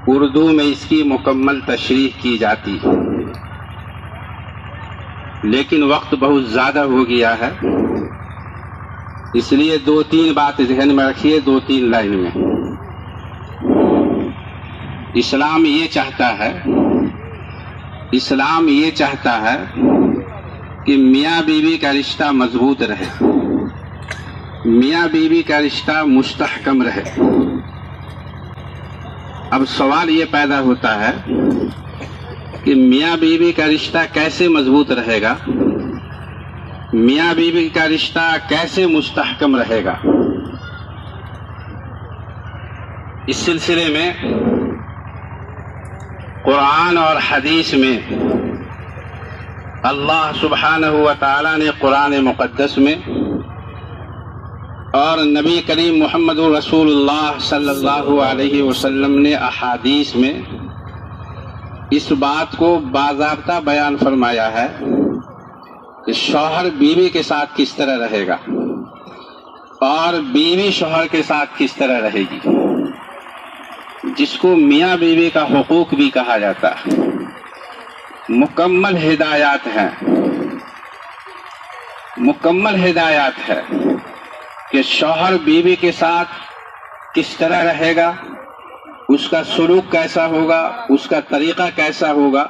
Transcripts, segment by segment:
اردو میں اس کی مکمل تشریح کی جاتی، لیکن وقت بہت زیادہ ہو گیا ہے، اس لیے 2-3 بات ذہن میں رکھیے 2-3 لائن میں۔ اسلام یہ چاہتا ہے کہ میاں بیوی کا رشتہ مضبوط رہے، میاں بیوی کا رشتہ مستحکم رہے۔ اب سوال یہ پیدا ہوتا ہے کہ میاں بیوی کا رشتہ کیسے مضبوط رہے گا، میاں بیوی کا رشتہ کیسے مستحکم رہے گا؟ اس سلسلے میں قرآن اور حدیث میں اللہ سبحانہ و تعالی نے قرآن مقدس میں اور نبی کریم محمد رسول اللہ صلی اللہ علیہ وسلم نے احادیث میں اس بات کو باضابطہ بیان فرمایا ہے کہ شوہر بیوی کے ساتھ کس طرح رہے گا اور بیوی شوہر کے ساتھ کس طرح رہے گی، جس کو میاں بیوی کا حقوق بھی کہا جاتا ہے۔ مکمل ہدایات ہے کہ شوہر بیوی کے ساتھ کس طرح رہے گا، اس کا سلوک کیسا ہوگا، اس کا طریقہ کیسا ہوگا،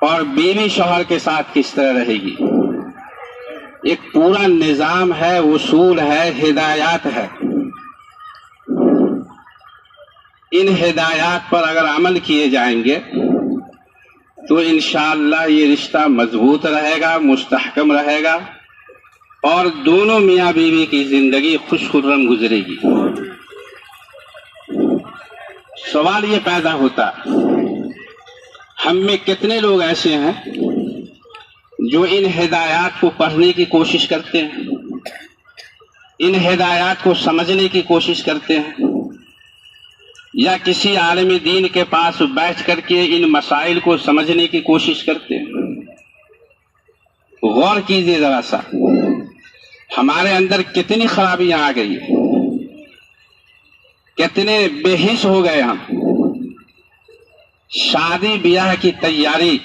اور بیوی شوہر کے ساتھ کس طرح رہے گی۔ ایک پورا نظام ہے، اصول ہے، ہدایات ہے۔ ان ہدایات پر اگر عمل کیے جائیں گے تو انشاءاللہ یہ رشتہ مضبوط رہے گا، مستحکم رہے گا، اور دونوں میاں بیوی کی زندگی خوش خرم گزرے گی۔ سوال یہ پیدا ہوتا، ہم میں کتنے لوگ ایسے ہیں جو ان ہدایات کو پڑھنے کی کوشش کرتے ہیں، ان ہدایات کو سمجھنے کی کوشش کرتے ہیں، یا کسی عالم دین کے پاس بیٹھ کر کے ان مسائل کو سمجھنے کی کوشش کرتے ہیں؟ غور کیجیے ذرا سا، ہمارے اندر کتنی خرابیاں آ گئی، کتنے بے حس ہو گئے ہم۔ شادی بیاہ کی تیاری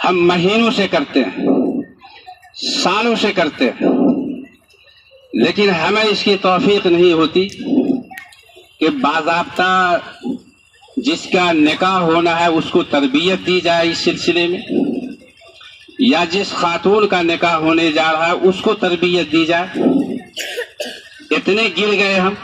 ہم مہینوں سے کرتے ہیں، سالوں سے کرتے ہیں، لیکن ہمیں اس کی توفیق نہیں ہوتی کہ باضابطہ جس کا نکاح ہونا ہے اس کو تربیت دی جائے اس سلسلے میں، یا جس خاتون کا نکاح ہونے جا رہا ہے اس کو تربیت دی جائے۔ اتنے گر گئے ہم